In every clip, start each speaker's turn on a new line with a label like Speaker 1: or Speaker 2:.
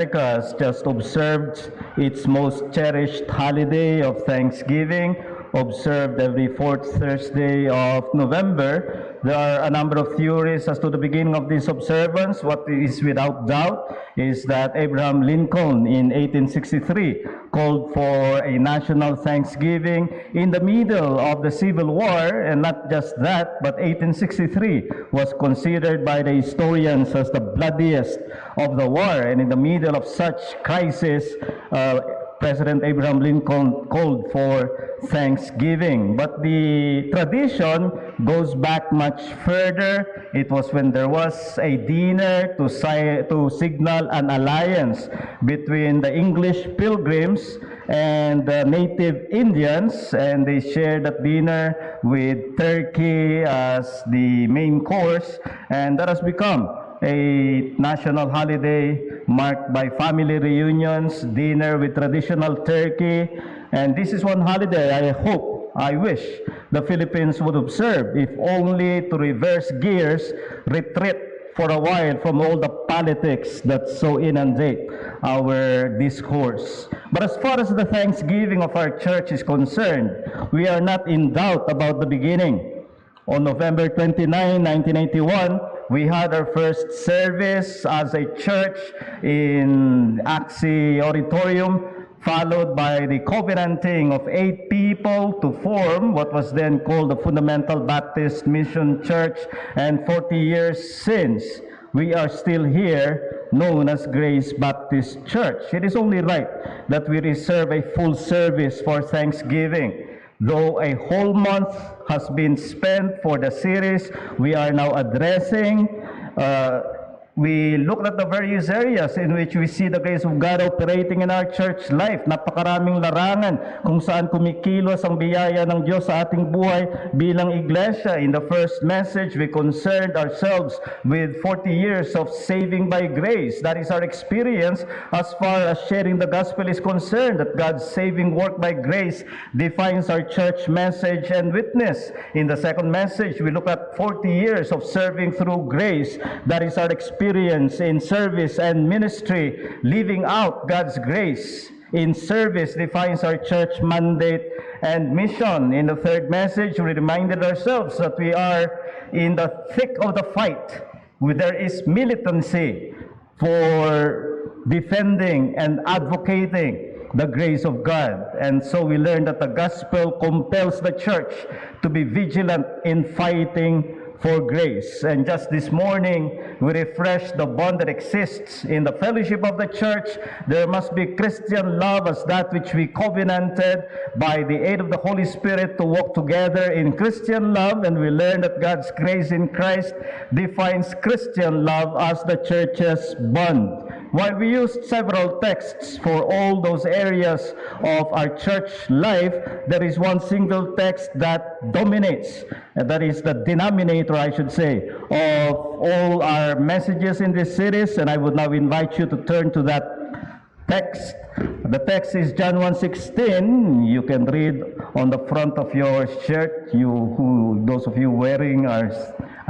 Speaker 1: America has just observed its most cherished holiday of Thanksgiving, observed every fourth Thursday of November. There are a number of theories as to the beginning of this observance. What is without doubt is that Abraham Lincoln in 1863 called for a national Thanksgiving in the middle of the Civil War, and not just that, but 1863 was considered by the historians as the bloodiest of the war, and in the middle of such crisis, President Abraham Lincoln called for Thanksgiving. But the tradition goes back much further. It was when there was a dinner to signal an alliance between the English pilgrims and the native Indians, and they shared that dinner with turkey as the main course, and that has become a national holiday marked by family reunions, dinner with traditional turkey. And this is one holiday I wish the Philippines would observe, if only to reverse gears, retreat for a while from all the politics that so inundate our discourse. But as far as the Thanksgiving of our church is concerned, we are not in doubt about the beginning. On November 29, 1981, we had our first service as a church in Axie Auditorium, followed by the covenanting of 8 people to form what was then called the Fundamental Baptist Mission Church, and 40 years since, we are still here, known as Grace Baptist Church. It is only right that we reserve a full service for Thanksgiving. Though a whole month has been spent for the series we are now addressing, we looked at the various areas in which we see the grace of God operating in our church life. Napakaraming larangan kung saan kumikilos ang biyaya ng Diyos sa ating buhay bilang iglesia. In the first message, we concerned ourselves with 40 years of saving by grace. That is our experience as far as sharing the gospel is concerned, that God's saving work by grace defines our church message and witness. In the second message, we look at 40 years of serving through grace. That is our experience in service and ministry. Living out God's grace in service defines our church mandate and mission. In the third message, we reminded ourselves that we are in the thick of the fight, where there is militancy for defending and advocating the grace of God. And so we learned that the gospel compels the church to be vigilant in fighting for grace. And just this morning, we refreshed the bond that exists in the fellowship of the church. There must be Christian love as that which we covenanted by the aid of the Holy Spirit to walk together in Christian love. And we learned that God's grace in Christ defines Christian love as the church's bond. While we used several texts for all those areas of our church life, there is one single text that dominates, and that is the denominator, I should say, of all our messages in this series, and I would now invite you to turn to that text. The text is John 1:16. You can read on the front of your shirt, those of you wearing our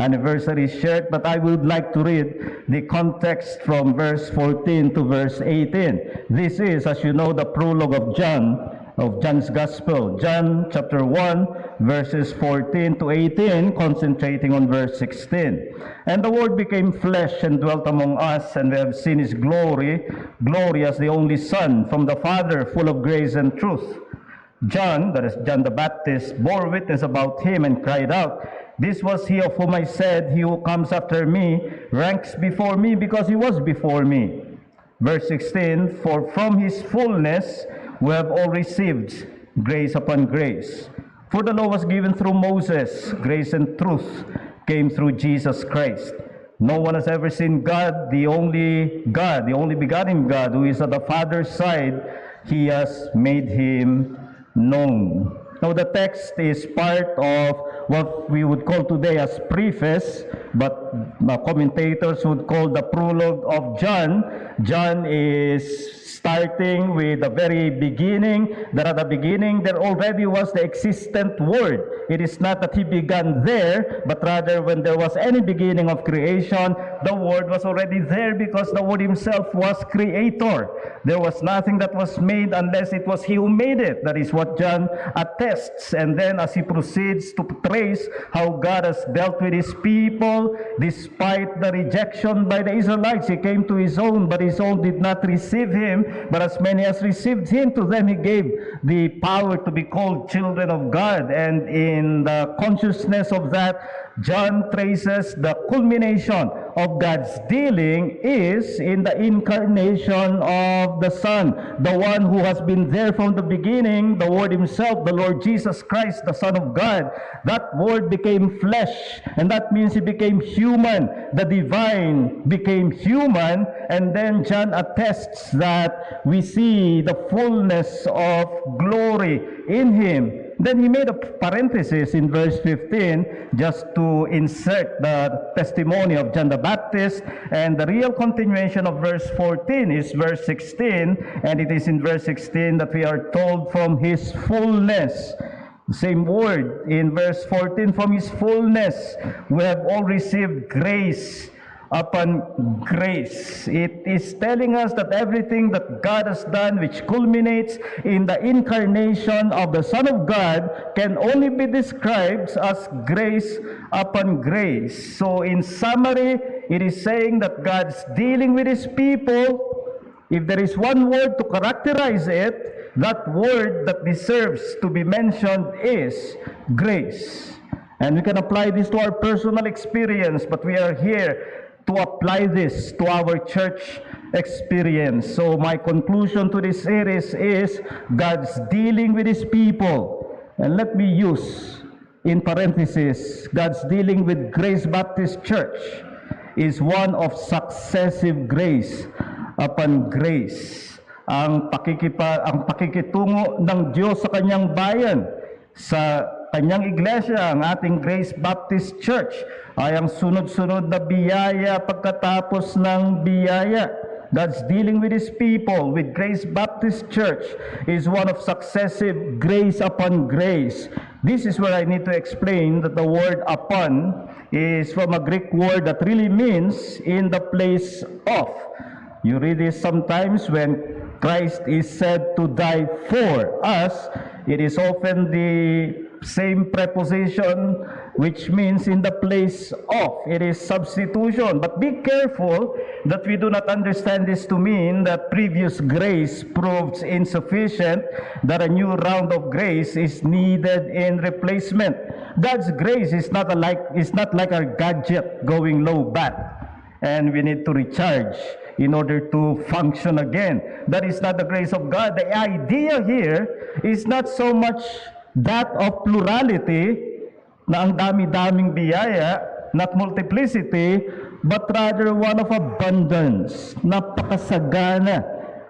Speaker 1: anniversary shirt, but I would like to read the context from verse 14 to verse 18. This is, as you know, the prologue of John's Gospel. John chapter 1, verses 14 to 18, concentrating on verse 16. And the Word became flesh and dwelt among us, and we have seen His glory as the only Son from the Father, full of grace and truth. John, that is John the Baptist, bore witness about Him and cried out, "This was He of whom I said, He who comes after me ranks before me, because He was before me." Verse 16, "For from His fullness we have all received grace upon grace. For the law was given through Moses, grace and truth came through Jesus Christ. No one has ever seen God, the only begotten God, who is at the Father's side. He has made Him known." Now the text is part of what we would call today as preface, but commentators would call the prologue of John. John is starting with the very beginning, that at the beginning there already was the existent Word. It is not that he began there, but rather when there was any beginning of creation, the Word was already there because the Word himself was creator. There was nothing that was made unless it was he who made it. That is what John attests. And then as he proceeds to trace how God has dealt with his people, despite the rejection by the Israelites, he came to his own, but his own did not receive him. But as many as received him, to them he gave the power to be called children of God. And in the consciousness of that, John traces the culmination of God's dealing is in the incarnation of the Son, the one who has been there from the beginning, the Word himself, the Lord Jesus Christ, the Son of God. That Word became flesh, and that means he became human. The divine became human, and then John attests that we see the fullness of glory in him. Then he made a parenthesis in verse 15 just to insert the testimony of John the Baptist, and the real continuation of verse 14 is verse 16, and it is in verse 16 that we are told from his fullness. The same word in verse 14, from his fullness we have all received grace upon grace. It is telling us that everything that God has done, which culminates in the incarnation of the Son of God, can only be described as grace upon grace. So in summary, it is saying that God's dealing with his people. If there is one word to characterize it, that word that deserves to be mentioned is grace. And we can apply this to our personal experience, but we are here to apply this to our church experience. So my conclusion to this series is God's dealing with his people. And let me use in parenthesis, God's dealing with Grace Baptist Church is one of successive grace upon grace. Ang pakikitungo ng Diyos sa kanyang bayan, sa kanyang iglesia, ang ating Grace Baptist Church, ay ang sunod-sunod na biyaya pagkatapos ng biyaya. God's dealing with his people, with Grace Baptist Church, is one of successive grace upon grace. This is where I need to explain that the word upon is from a Greek word that really means in the place of. You read this sometimes when Christ is said to die for us. It is often the same preposition which means in the place of. It is substitution. But be careful that we do not understand this to mean that previous grace proves insufficient, that a new round of grace is needed in replacement. God's grace is not like our gadget going low bat, and we need to recharge in order to function again. That is not the grace of God. The idea here is not so much that of plurality, na ang dami-daming biyaya, not multiplicity, but rather one of abundance, napakasagana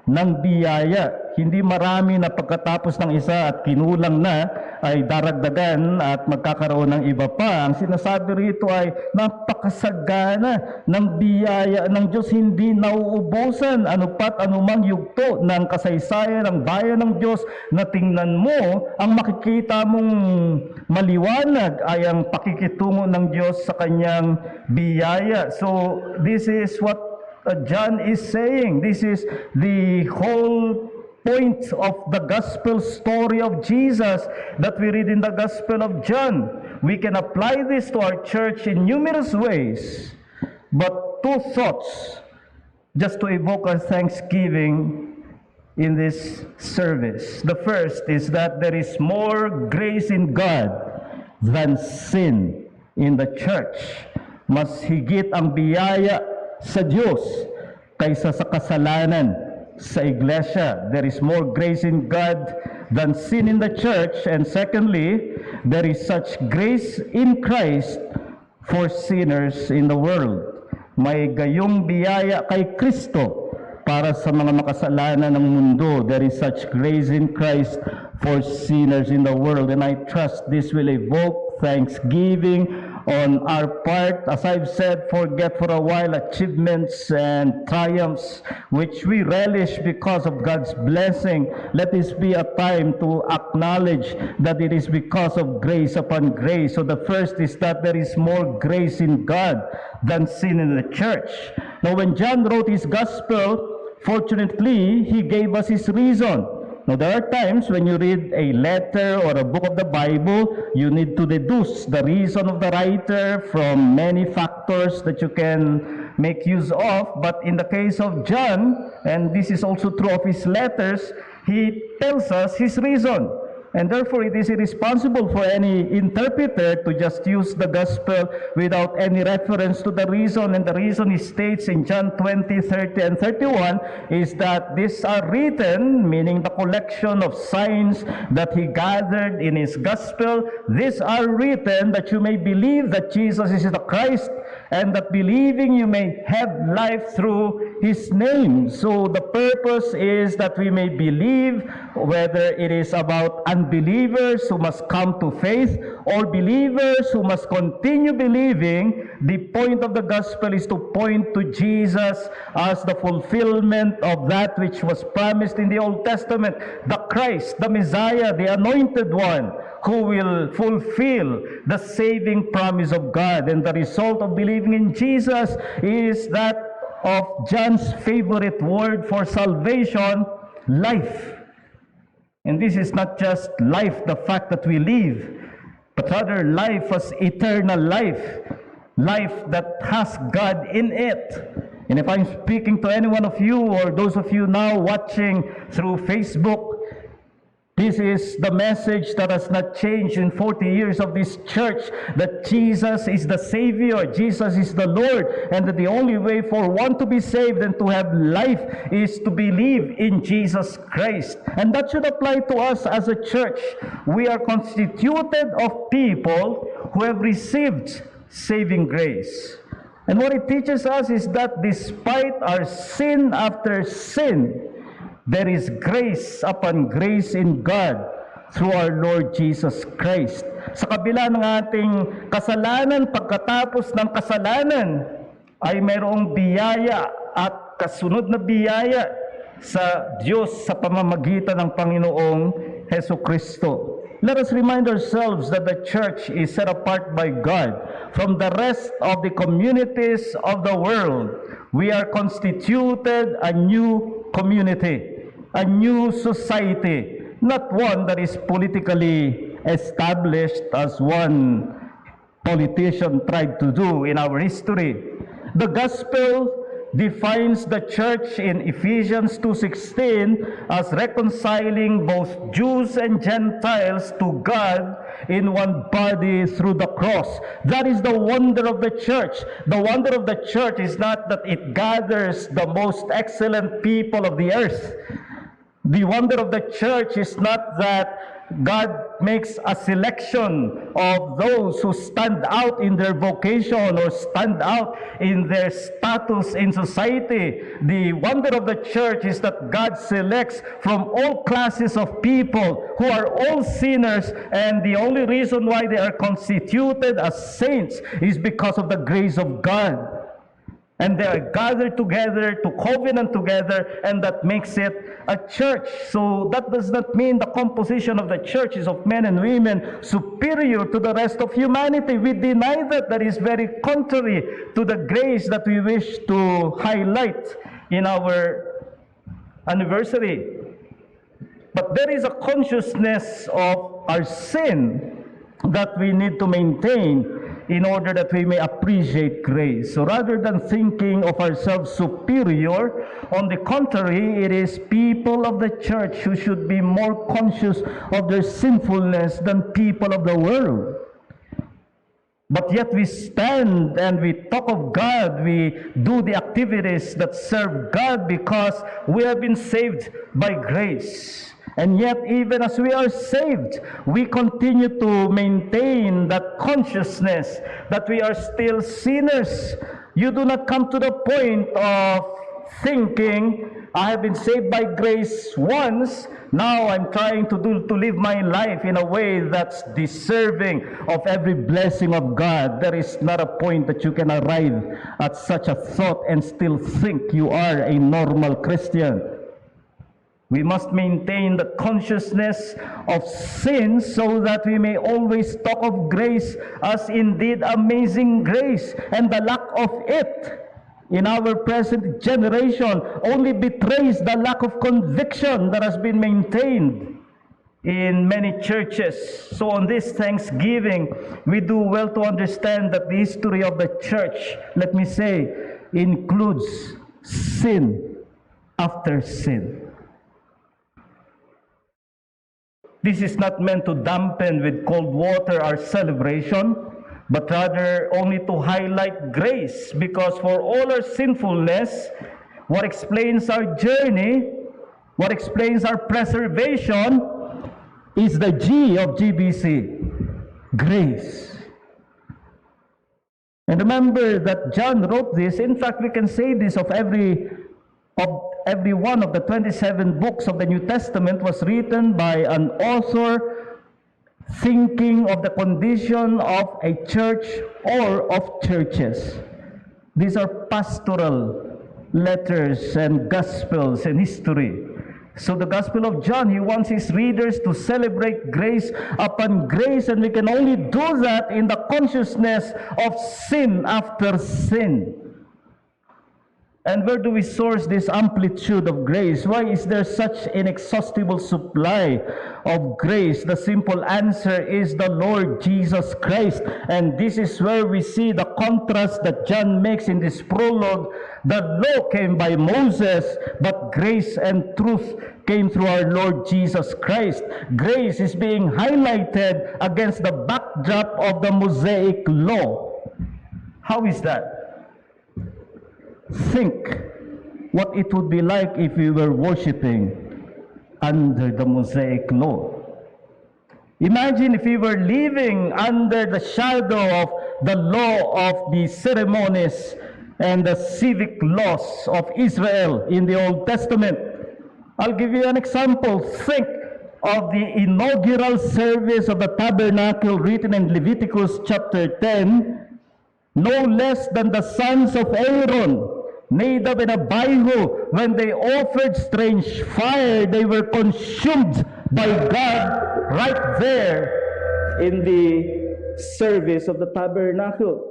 Speaker 1: ng biyaya. Hindi marami na pagkatapos ng isa at kinulang na ay daragdagan at magkakaroon ng iba pa. Ang sinasabi rito ay napakasagana ng biyaya ng Diyos, hindi nauubusan anupat anumang yugto ng kasaysayan ng bayan ng Diyos na tingnan mo, ang makikita mong maliwanag ay ang pakikitungo ng Diyos sa kanyang biyaya. So this is what John is saying. This is the whole point of the gospel story of Jesus that we read in the Gospel of John. We can apply this to our church in numerous ways, but two thoughts just to evoke our thanksgiving in this service. The first is that there is more grace in God than sin in the church. Mas higit ang biyaya sa Diyos kaysa sa kasalanan sa iglesia. There is more grace in God than sin in the church. And secondly, there is such grace in Christ for sinners in the world. May gayong biyaya kay Kristo para sa mga makasalanan ng mundo. There is such grace in Christ for sinners in the world. And I trust this will evoke thanksgiving on our part, as I've said, forget for a while achievements and triumphs which we relish because of God's blessing. Let this be a time to acknowledge that it is because of grace upon grace. So the first is that there is more grace in God than sin in the church. Now, when John wrote his gospel, fortunately, he gave us his reason. Now, there are times when you read a letter or a book of the Bible, you need to deduce the reason of the writer from many factors that you can make use of. But in the case of John, and this is also true of his letters, he tells us his reason. And therefore, it is irresponsible for any interpreter to just use the gospel without any reference to the reason. And the reason he states in John 20, 30, and 31 is that these are written, meaning the collection of signs that he gathered in his gospel. These are written that you may believe that Jesus is the Christ, and that believing you may have life through his name. So the purpose is that we may believe, whether it is about unbelievers who must come to faith or believers who must continue believing. The point of the gospel is to point to Jesus as the fulfillment of that which was promised in the Old Testament, the Christ, the Messiah, the Anointed One, who will fulfill the saving promise of God. And the result of believing in Jesus is that of John's favorite word for salvation, life. And this is not just life, the fact that we live, but rather life as eternal life, life that has God in it. And if I'm speaking to any one of you or those of you now watching through Facebook, this is the message that has not changed in 40 years of this church, that Jesus is the Savior, Jesus is the Lord, and that the only way for one to be saved and to have life is to believe in Jesus Christ. And that should apply to us as a church. We are constituted of people who have received saving grace. And what it teaches us is that despite our sin after sin, there is grace upon grace in God through our Lord Jesus Christ. Sa kabila ng ating kasalanan, pagkatapos ng kasalanan, ay mayroong biyaya at kasunod na biyaya sa Diyos sa pamamagitan ng Panginoong Jesucristo. Let us remind ourselves that the church is set apart by God from the rest of the communities of the world. We are constituted a new community, a new society, not one that is politically established as one politician tried to do in our history. The gospel defines the church in Ephesians 2:16 as reconciling both Jews and Gentiles to God in one body through the cross. That is the wonder of the church. The wonder of the church is not that it gathers the most excellent people of the earth. The wonder of the church is not that God makes a selection of those who stand out in their vocation or stand out in their status in society. The wonder of the church is that God selects from all classes of people who are all sinners, and the only reason why they are constituted as saints is because of the grace of God. And they are gathered together to covenant together, and that makes it a church. So that does not mean the composition of the church is of men and women superior to the rest of humanity. We deny that. That is very contrary to the grace that we wish to highlight in our anniversary. But there is a consciousness of our sin that we need to maintain in order that we may appreciate grace. So rather than thinking of ourselves superior, on the contrary, it is people of the church who should be more conscious of their sinfulness than people of the world. But yet we stand and we talk of God, we do the activities that serve God because we have been saved by grace. And yet, even as we are saved, we continue to maintain that consciousness that we are still sinners. You do not come to the point of thinking, I have been saved by grace once, now I'm trying to live my life in a way that's deserving of every blessing of God. There is not a point that you can arrive at such a thought and still think you are a normal Christian. We must maintain the consciousness of sin so that we may always talk of grace as indeed amazing grace, and the lack of it in our present generation only betrays the lack of conviction that has been maintained in many churches. So on this Thanksgiving, we do well to understand that the history of the church, let me say, includes sin after sin. This is not meant to dampen with cold water our celebration, but rather only to highlight grace, because for all our sinfulness, what explains our journey, what explains our preservation, is the G of GBC, grace. And remember that John wrote this. In fact, we can say this of every one of the 27 books of the New Testament was written by an author thinking of the condition of a church or of churches. These are pastoral letters and gospels and history. So the Gospel of John, he wants his readers to celebrate grace upon grace, and we can only do that in the consciousness of sin after sin. And where do we source this amplitude of grace? Why is there such inexhaustible supply of grace? The simple answer is the Lord Jesus Christ. And this is where we see the contrast that John makes in this prologue. The law came by Moses, but grace and truth came through our Lord Jesus Christ. Grace is being highlighted against the backdrop of the Mosaic law. How is that? Think what it would be like if we were worshiping under the Mosaic law. Imagine if we were living under the shadow of the law of the ceremonies and the civic laws of Israel in the Old Testament. I'll give you an example. Think of the inaugural service of the tabernacle written in Leviticus chapter 10. No less than the sons of Aaron, Nadab and Abihu, when they offered strange fire, they were consumed by God right there in the service of the tabernacle.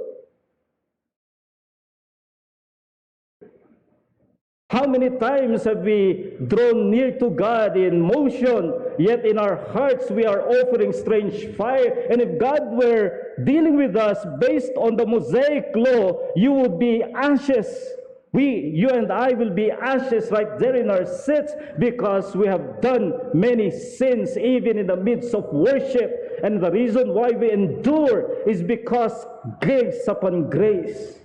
Speaker 1: How many times have we drawn near to God in motion, yet in our hearts we are offering strange fire? And if God were dealing with us based on the Mosaic law, you would be ashes. You and I will be ashes right there in our seats, because we have done many sins even in the midst of worship. And the reason why we endure is because grace upon grace.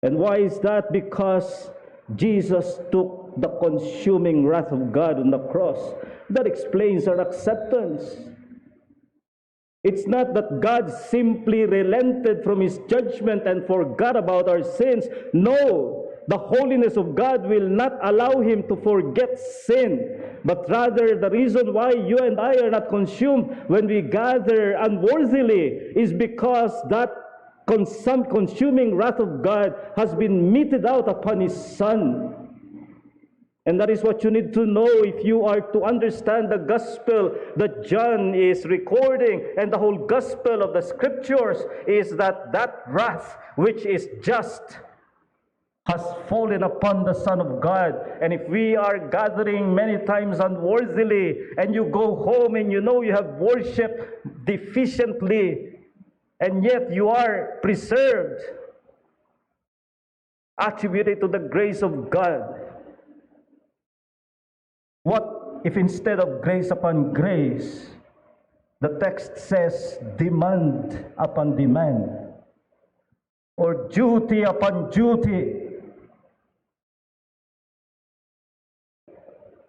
Speaker 1: And why is that? Because Jesus took the consuming wrath of God on the cross. That explains our acceptance. It's not that God simply relented from his judgment and forgot about our sins. No, the holiness of God will not allow him to forget sin. But rather, the reason why you and I are not consumed when we gather unworthily is because that consuming wrath of God has been meted out upon his Son. And that is what you need to know if you are to understand the gospel that John is recording. And the whole gospel of the scriptures is that that wrath which is just has fallen upon the Son of God. And if we are gathering many times unworthily, and you go home and you know you have worshipped deficiently, and yet you are preserved, attribute it to the grace of God. What if instead of grace upon grace, the text says demand upon demand, or duty upon duty?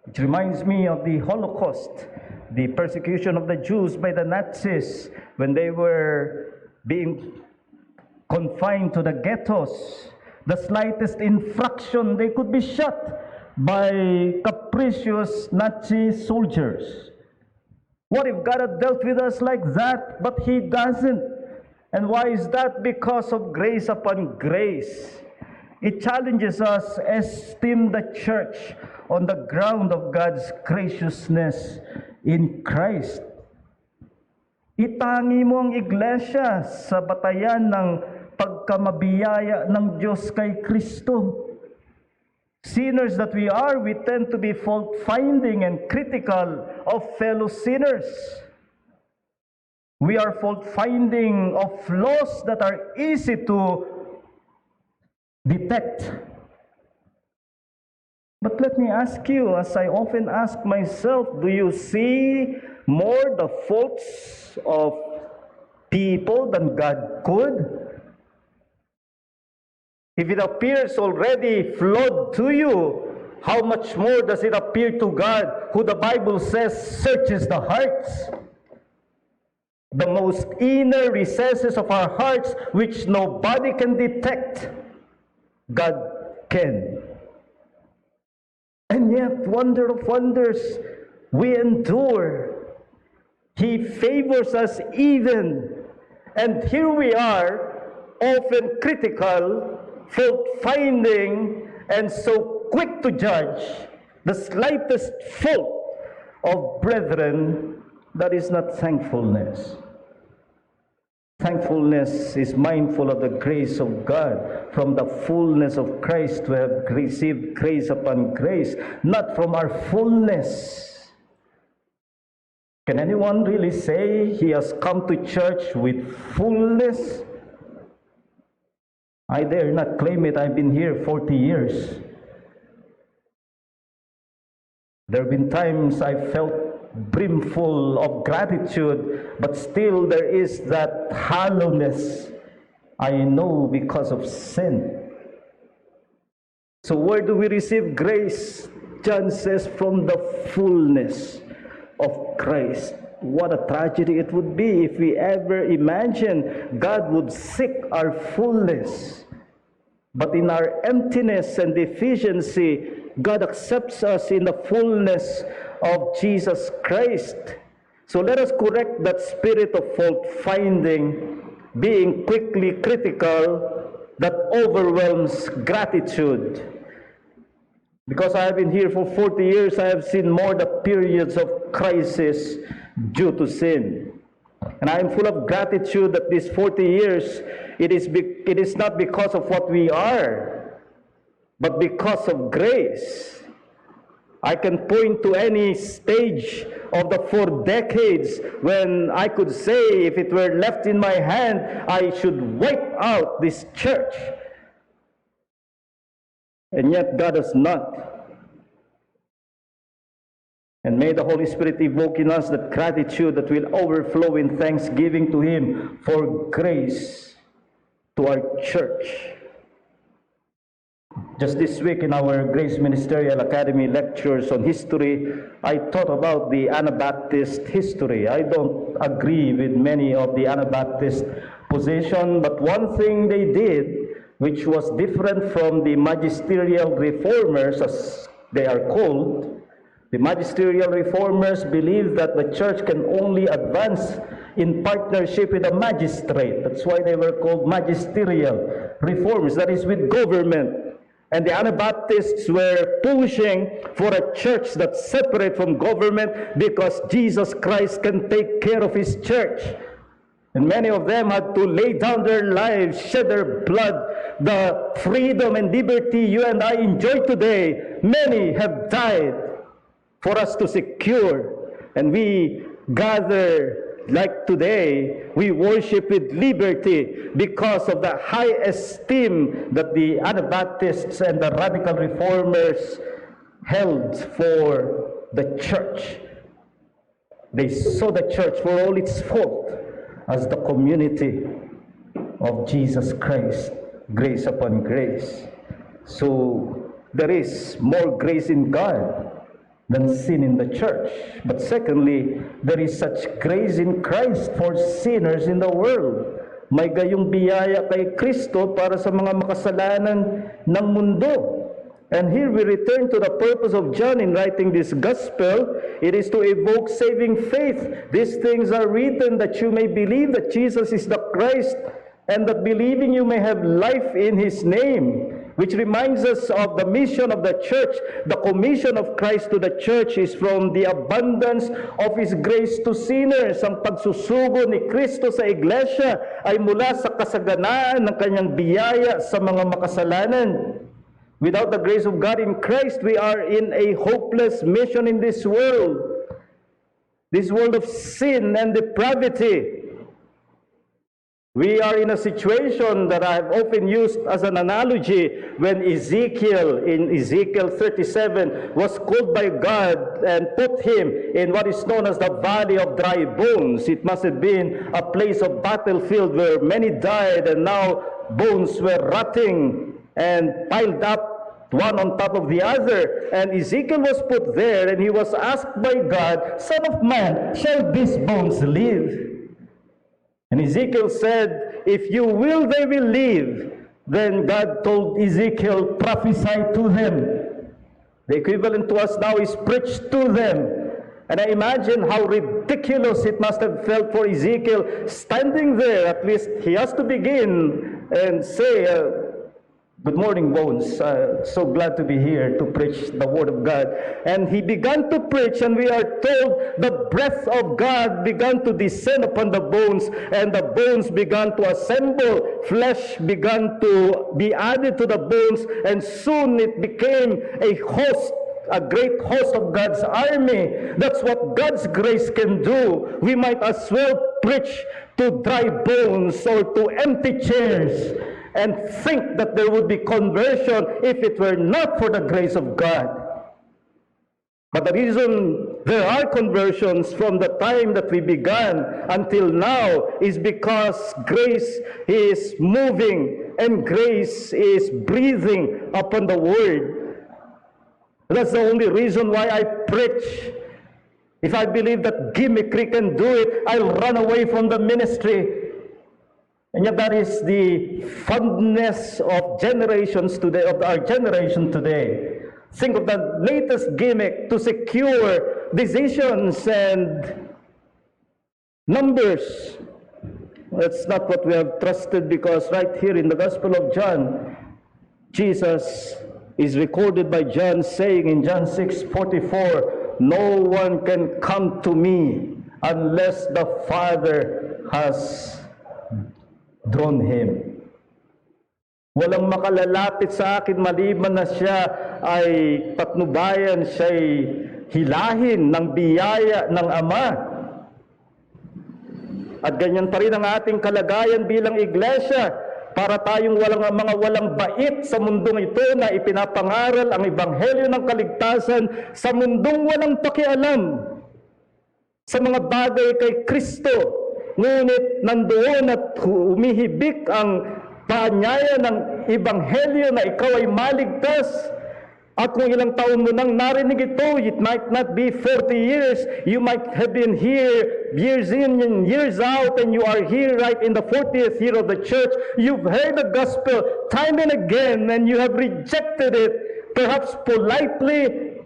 Speaker 1: It reminds me of the Holocaust, the persecution of the Jews by the Nazis when they were being confined to the ghettos. The slightest infraction, they could be shot by capricious Nazi soldiers. What if God had dealt with us like that, but He doesn't? And why is that? Because of grace upon grace. It challenges us to esteem the church on the ground of God's graciousness in Christ. Itangi mo ang iglesia sa batayan ng pagkamabiyaya ng Diyos kay Kristo. Sinners that we are, we tend to be fault-finding and critical of fellow sinners. We are fault-finding of flaws that are easy to detect. But let me ask you, as I often ask myself, do you see more the faults of people than God could? If it appears already flawed to you, how much more does it appear to God, who the Bible says searches the hearts? The most inner recesses of our hearts, which nobody can detect, God can. And yet, wonder of wonders, we endure. He favors us even. And here we are, often critical, fault-finding, and so quick to judge the slightest fault of brethren. That is not thankfulness. Thankfulness is mindful of the grace of God. From the fullness of Christ we have received grace upon grace, not from our fullness. Can anyone really say he has come to church with fullness? I dare not claim it. I've been here 40 years. There have been times I felt brimful of gratitude, but still there is that hollowness I know because of sin. So where do we receive grace? John says, from the fullness of Christ. What a tragedy it would be if we ever imagine God would seek our fullness. But in our emptiness and deficiency, God accepts us in the fullness of Jesus Christ. So let us correct that spirit of fault-finding, being quickly critical, that overwhelms gratitude. Because I have been here for 40 years, I have seen more the periods of crisis due to sin. And I am full of gratitude that these 40 years, it is not because of what we are, but because of grace. I can point to any stage of the 4 decades when I could say, if it were left in my hand, I should wipe out this church. And yet God has not. And may the Holy Spirit evoke in us that gratitude that will overflow in thanksgiving to Him for grace to our church. Just this week in our Grace Ministerial Academy lectures on history, I taught about the Anabaptist history. I don't agree with many of the Anabaptist position, but one thing they did, which was different from the magisterial reformers, as they are called, the magisterial reformers believed that the church can only advance in partnership with a magistrate. That's why they were called magisterial reformers, that is, with government. And the Anabaptists were pushing for a church that's separate from government because Jesus Christ can take care of His church. And many of them had to lay down their lives, shed their blood. The freedom and liberty you and I enjoy today, many have died for us to secure. And we gather like today, we worship with liberty because of the high esteem that the Anabaptists and the radical reformers held for the church. They saw the church for all its fault as the community of Jesus Christ, grace upon grace. So there is more grace in God than sin in the church. But secondly, there is such grace in Christ for sinners in the world. May gayong biyaya kay Kristo para sa mga makasalanan ng mundo. And here we return to the purpose of John in writing this gospel. It is to evoke saving faith. These things are written that you may believe that Jesus is the Christ, and that believing you may have life in His name. Which reminds us of the mission of the church. The commission of Christ to the church is from the abundance of His grace to sinners. Ang pagsusugo ni Kristo sa iglesia ay mula sa kasaganaan ng Kanyang biyaya sa mga makasalanan. Without the grace of God in Christ, we are in a hopeless mission in this world of sin and depravity. We are in a situation that I've often used as an analogy when Ezekiel, in Ezekiel 37, was called by God and put him in what is known as the Valley of Dry Bones. It must have been a place of battlefield where many died and now bones were rotting and piled up one on top of the other. And Ezekiel was put there, and he was asked by God, "Son of man, shall these bones live?" And Ezekiel said, "If you will, they will live." Then God told Ezekiel, "Prophesy to them." The equivalent to us now is preach to them. And I imagine how ridiculous it must have felt for Ezekiel standing there. At least he has to begin and say, "Good morning, bones. So glad to be here to preach the word of God." And he began to preach, and we are told the breath of God began to descend upon the bones, and the bones began to assemble. Flesh began to be added to the bones, and soon it became a host, a great host of God's army. That's what God's grace can do. We might as well preach to dry bones or to empty chairs and think that there would be conversion if it were not for the grace of God. But the reason there are conversions from the time that we began until now is because grace is moving and grace is breathing upon the word. That's the only reason why I preach. If I believe that gimmickry can do it, I'll run away from the ministry. And yet that is the fondness of generations today, of our generation today. Think of the latest gimmick to secure decisions and numbers. That's not what we have trusted, because right here in the Gospel of John, Jesus is recorded by John saying in John 6:44, "No one can come to me unless the Father has drawn him." Walang makalalapit sa akin maliban na siya ay patnubayan, siya'y hilahin ng biyaya ng Ama. At ganyan pa rin ang ating kalagayan bilang iglesia, para tayong mga walang bait sa mundong ito na ipinapangaral ang ebanghelyo ng kaligtasan sa mundong walang pakialam sa mga bagay kay Kristo. Ngunit nandoon at humihibik ang paanyaya ng ebanghelyo na ikaw ay maligtas. At kung ilang taon mo nang narinig ito, it might not be 40 years. You might have been here years in and years out, and you are here right in the 40th year of the church. You've heard the gospel time and again, and you have rejected it, perhaps politely,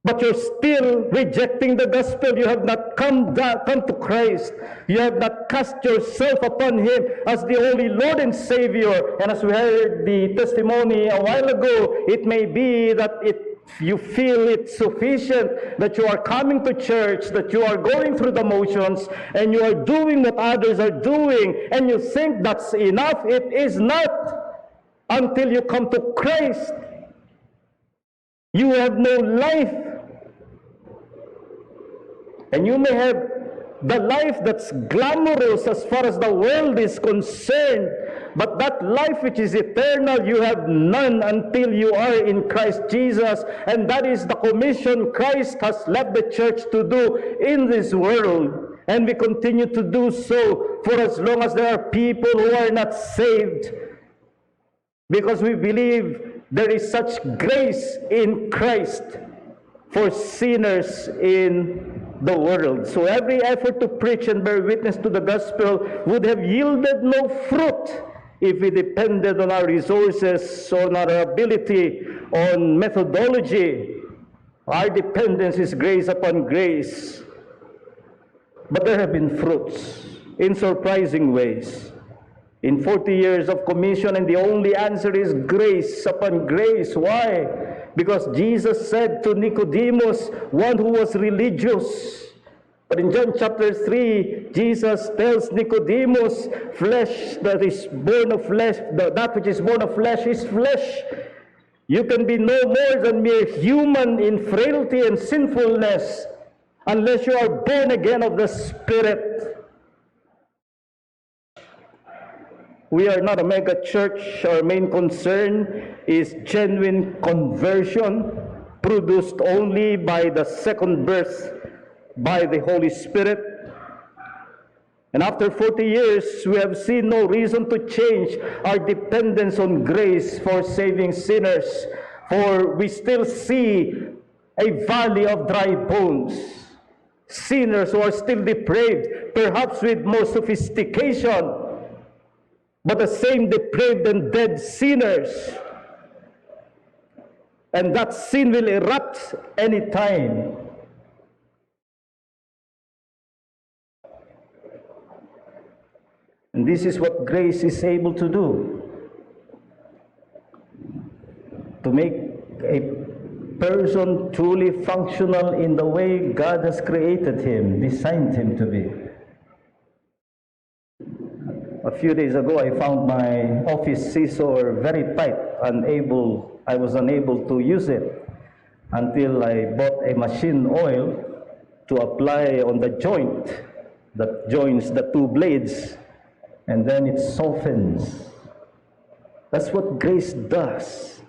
Speaker 1: but you're still rejecting the gospel. You have not come to Christ. You have not cast yourself upon Him as the only Lord and Savior. And as we heard the testimony a while ago, it may be that you feel it's sufficient that you are coming to church, that you are going through the motions, and you are doing what others are doing, and you think that's enough. It is not, until you come to Christ. You have no life. And you may have the life that's glamorous as far as the world is concerned, but that life which is eternal, you have none until you are in Christ Jesus. And that is the commission Christ has left the church to do in this world. And we continue to do so for as long as there are people who are not saved, because we believe there is such grace in Christ for sinners in the world. So every effort to preach and bear witness to the gospel would have yielded no fruit if it depended on our resources, on our ability, on methodology. Our dependence is grace upon grace. But there have been fruits in surprising ways. In 40 years of commission, and the only answer is grace upon grace. Why? Because Jesus said to Nicodemus, one who was religious. But in John chapter 3, Jesus tells Nicodemus, flesh that is born of flesh, that which is born of flesh is flesh. You can be no more than mere human in frailty and sinfulness unless you are born again of the Spirit. We are not a mega church. Our main concern is genuine conversion produced only by the second birth by the Holy Spirit. And after 40 years, we have seen no reason to change our dependence on grace for saving sinners, for we still see a valley of dry bones. Sinners who are still depraved, perhaps with more sophistication, but the same depraved and dead sinners. And that sin will erupt any time. And this is what grace is able to do. To make a person truly functional in the way God has created him, designed him to be. A few days ago, I found my office scissor very tight. I was unable to use it until I bought a machine oil to apply on the joint that joins the two blades, and then it softens. That's what grace does.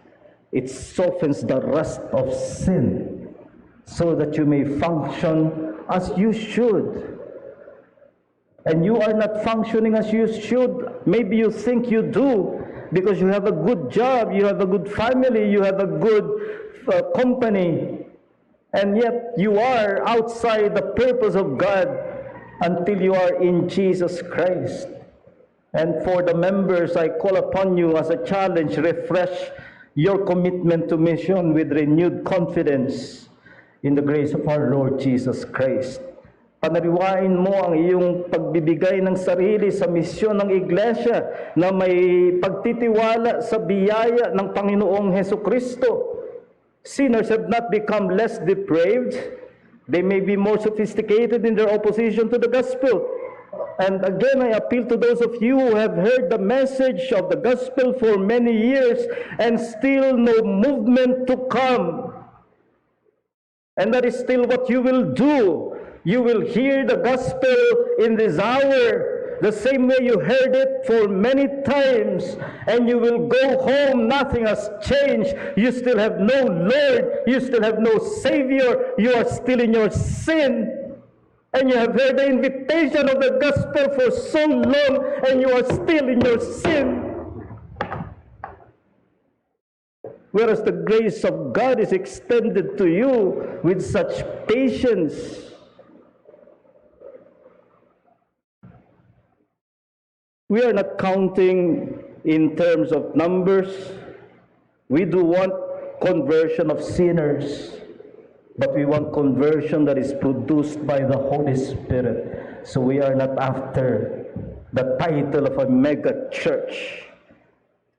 Speaker 1: It softens the rust of sin so that you may function as you should. And you are not functioning as you should. Maybe you think you do because you have a good job, you have a good family, you have a good company, and yet you are outside the purpose of God until you are in Jesus Christ. And for the members, I call upon you as a challenge, refresh your commitment to mission with renewed confidence in the grace of our Lord Jesus Christ. Panariwain mo ang iyong pagbibigay ng sarili sa misyon ng Iglesia na may pagtitiwala sa biyaya ng Panginoong Hesukristo. Sinners have not become less depraved. They may be more sophisticated in their opposition to the gospel. And again, I appeal to those of you who have heard the message of the gospel for many years and still no movement to come. And that is still what you will do. You will hear the gospel in this hour the same way you heard it for many times, and you will go home, nothing has changed. You still have no Lord, you still have no Savior, you are still in your sin. And you have heard the invitation of the gospel for so long, and you are still in your sin. Whereas the grace of God is extended to you with such patience. We are not counting in terms of numbers. We do want conversion of sinners, but we want conversion that is produced by the Holy Spirit. So we are not after the title of a mega church.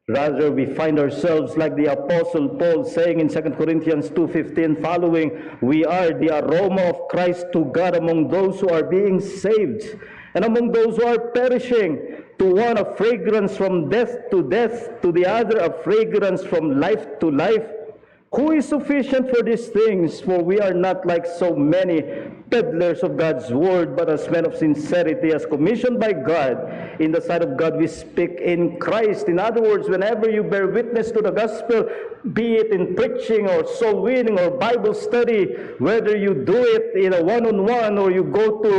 Speaker 1: Rather, we find ourselves like the Apostle Paul saying in 2 Corinthians 2:15 following, we are the aroma of Christ to God among those who are being saved and among those who are perishing. To one a fragrance from death, to the other a fragrance from life to life. Who is sufficient for these things? For we are not like so many peddlers of God's word, but as men of sincerity, as commissioned by God. In the sight of God we speak in Christ. In other words, whenever you bear witness to the gospel, be it in preaching or soul winning or Bible study, whether you do it in a one-on-one or you go to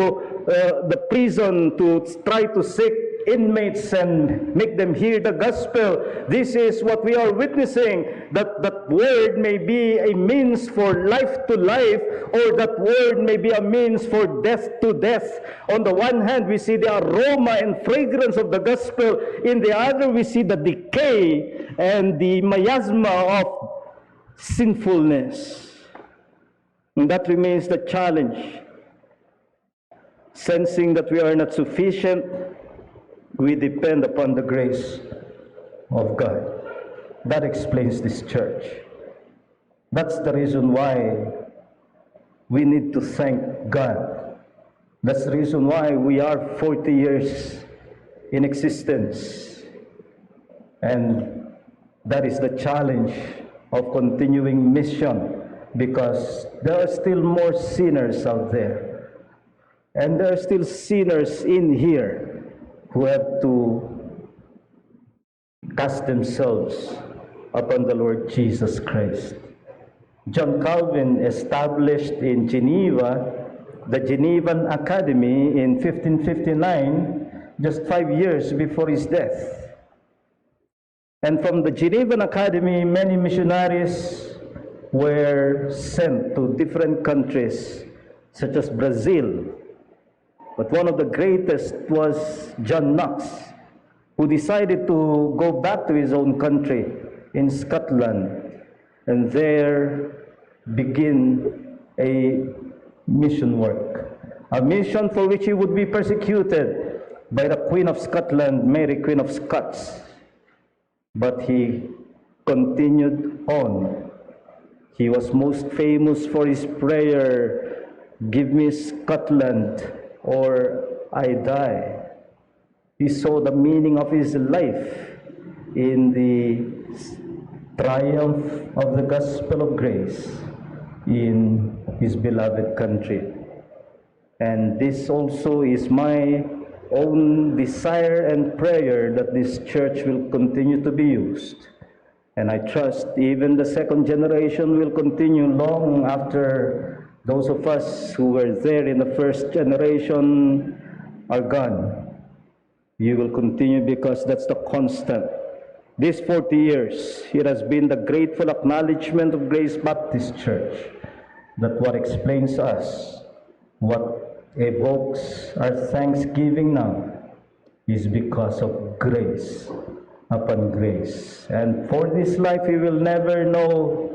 Speaker 1: the prison to try to seek inmates and make them hear the gospel. This is what we are witnessing, that that word may be a means for life to life, or that word may be a means for death to death. On the one hand, we see the aroma and fragrance of the gospel. In the other, we see the decay and the miasma of sinfulness. And that remains the challenge. Sensing that we are not sufficient, we depend upon the grace of God. That explains this church. That's the reason why we need to thank God. That's the reason why we are 40 years in existence. And that is the challenge of continuing mission, because there are still more sinners out there. And there are still sinners in here who have to cast themselves upon the Lord Jesus Christ. John Calvin established in Geneva the Genevan Academy in 1559, just 5 years before his death. And from the Genevan Academy, many missionaries were sent to different countries, such as Brazil. But one of the greatest was John Knox, who decided to go back to his own country in Scotland, and there begin a mission work. A mission for which he would be persecuted by the Queen of Scotland, Mary, Queen of Scots. But he continued on. He was most famous for his prayer, "Give me Scotland, or I die." He saw the meaning of his life in the triumph of the gospel of grace in his beloved country. And this also is my own desire and prayer, that this church will continue to be used. And I trust even the second generation will continue long after those of us who were there in the first generation are gone. You will continue, because that's the constant. These 40 years, it has been the grateful acknowledgement of Grace Baptist Church that what explains us, what evokes our thanksgiving now, is because of grace upon grace. And for this life, we will never know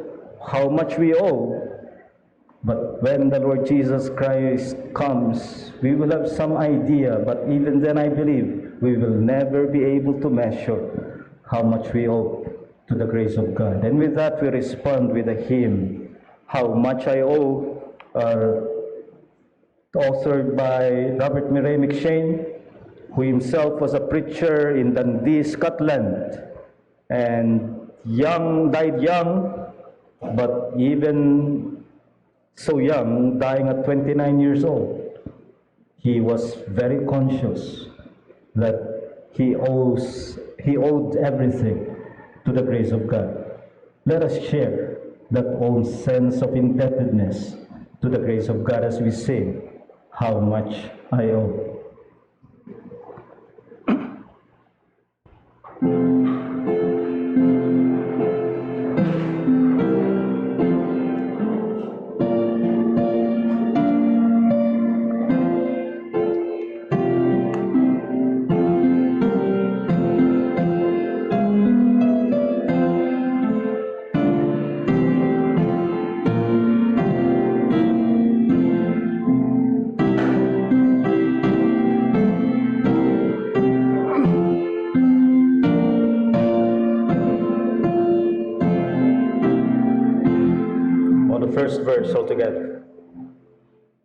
Speaker 1: how much we owe. But when the Lord Jesus Christ comes, we will have some idea. But even then, I believe we will never be able to measure how much we owe to the grace of God. And with that, we respond with a hymn, "How Much I Owe," authored by Robert Murray McShane, who himself was a preacher in Dundee, Scotland, and died young, but even so young, dying at 29 years old, he was very conscious that he owed everything to the grace of God. Let us share that own sense of indebtedness to the grace of God as we sing, "How Much I Owe." First verse altogether.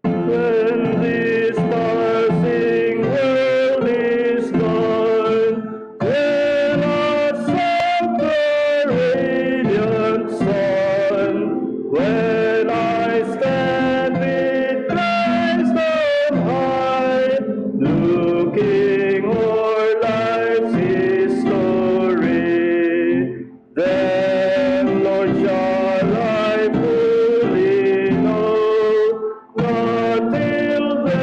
Speaker 1: When this passing world is gone, then I saw the radiant sun. When I stand with Christ on high, looking o'er life's history, then, Lord, shall I fully know, not till then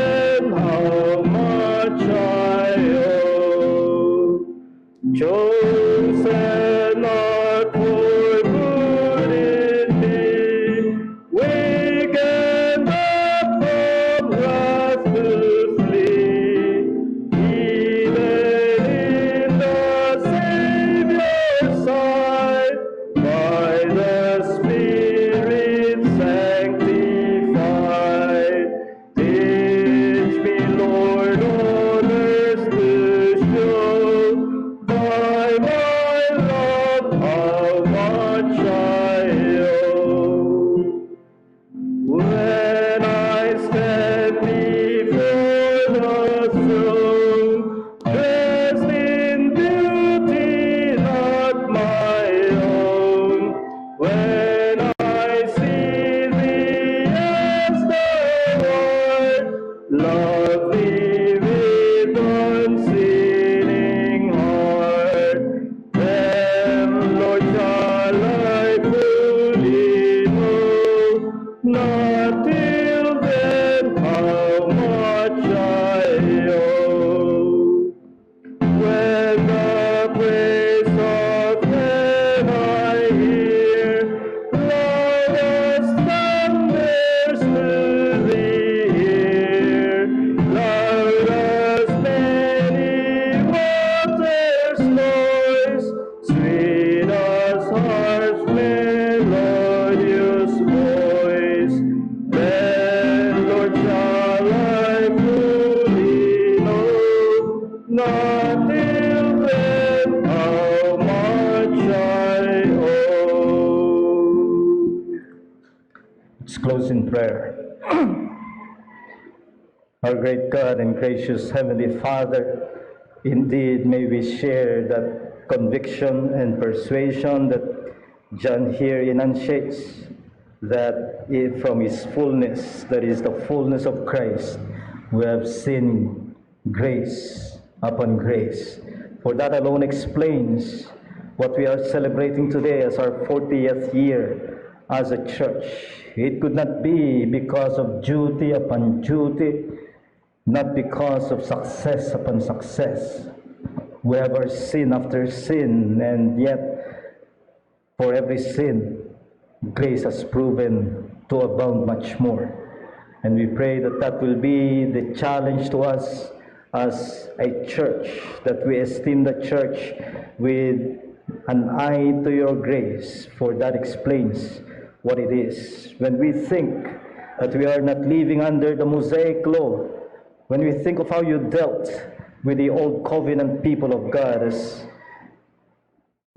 Speaker 1: Let's close in prayer. Our great God and gracious Heavenly Father, indeed may we share that conviction and persuasion that John here enunciates, that from his fullness, that is the fullness of Christ, we have seen grace upon grace. For that alone explains what we are celebrating today as our 40th year as a church. It could not be because of duty upon duty, not because of success upon success. We have our sin after sin, and yet for every sin, grace has proven to abound much more. And we pray that that will be the challenge to us as a church, that we esteem the church with an eye to your grace, for that explains what it is. When we think that we are not living under the Mosaic law, when we think of how you dealt with the old covenant people of God, as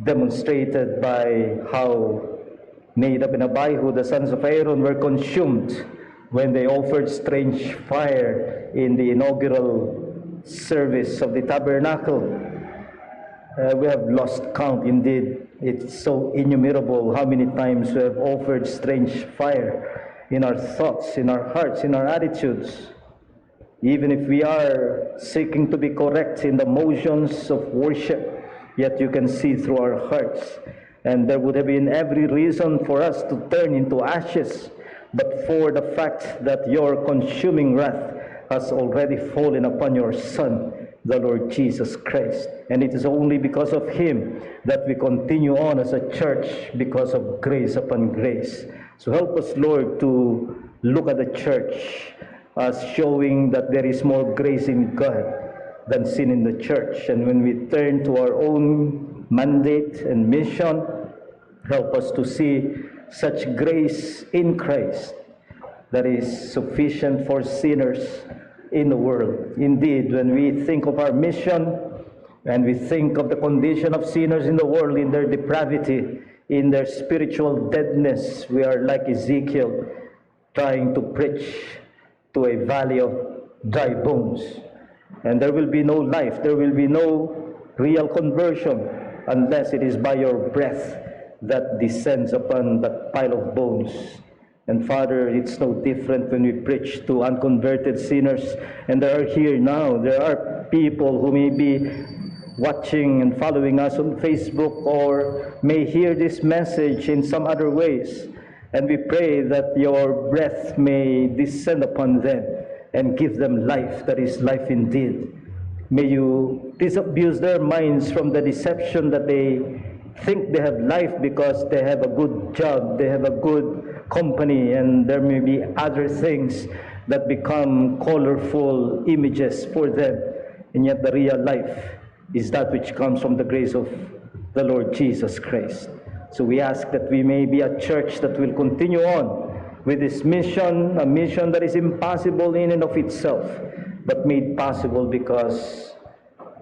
Speaker 1: demonstrated by how Nadab and Abihu, the sons of Aaron, were consumed when they offered strange fire in the inaugural service of the tabernacle. We have lost count. Indeed, it's so innumerable how many times we have offered strange fire in our thoughts, in our hearts, in our attitudes. Even if we are seeking to be correct in the motions of worship, yet you can see through our hearts. And there would have been every reason for us to turn into ashes, but for the fact that your consuming wrath has already fallen upon your Son, the Lord Jesus Christ. And it is only because of Him that we continue on as a church, because of grace upon grace. So help us, Lord, to look at the church as showing that there is more grace in God than sin in the church. And when we turn to our own mandate and mission, help us to see such grace in Christ that is sufficient for sinners in the world. Indeed, when we think of our mission and we think of the condition of sinners in the world, in their depravity, in their spiritual deadness, we are like Ezekiel trying to preach to a valley of dry bones. And there will be no life, there will be no real conversion unless it is by your breath that descends upon that pile of bones. And Father, it's no different when we preach to unconverted sinners. And there are people who may be watching and following us on Facebook, or may hear this message in some other ways. And we pray that your breath may descend upon them and give them life that is life indeed. May you disabuse their minds from the deception that they think they have life because they have a good job, they have a good company, and there may be other things that become colorful images for them. And yet the real life is that which comes from the grace of the Lord Jesus Christ. So we ask that we may be a church that will continue on with this mission, a mission that is impossible in and of itself, but made possible because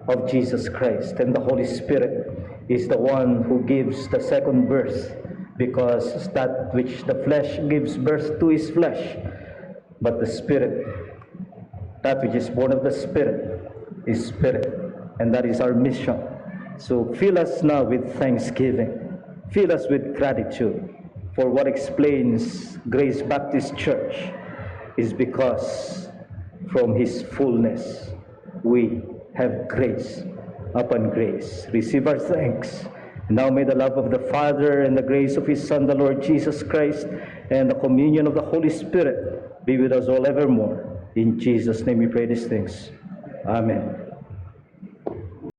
Speaker 1: of Jesus Christ. And the Holy Spirit is the one who gives the second birth, because that which the flesh gives birth to is flesh, but the Spirit, that which is born of the Spirit, is spirit. And that is our mission. So fill us now with thanksgiving. Fill us with gratitude, for what explains Grace Baptist Church is because from His fullness we have grace upon grace. Receive our thanks. Now may the love of the Father and the grace of His Son, the Lord Jesus Christ, and the communion of the Holy Spirit be with us all evermore. In Jesus' name we pray these things. Amen.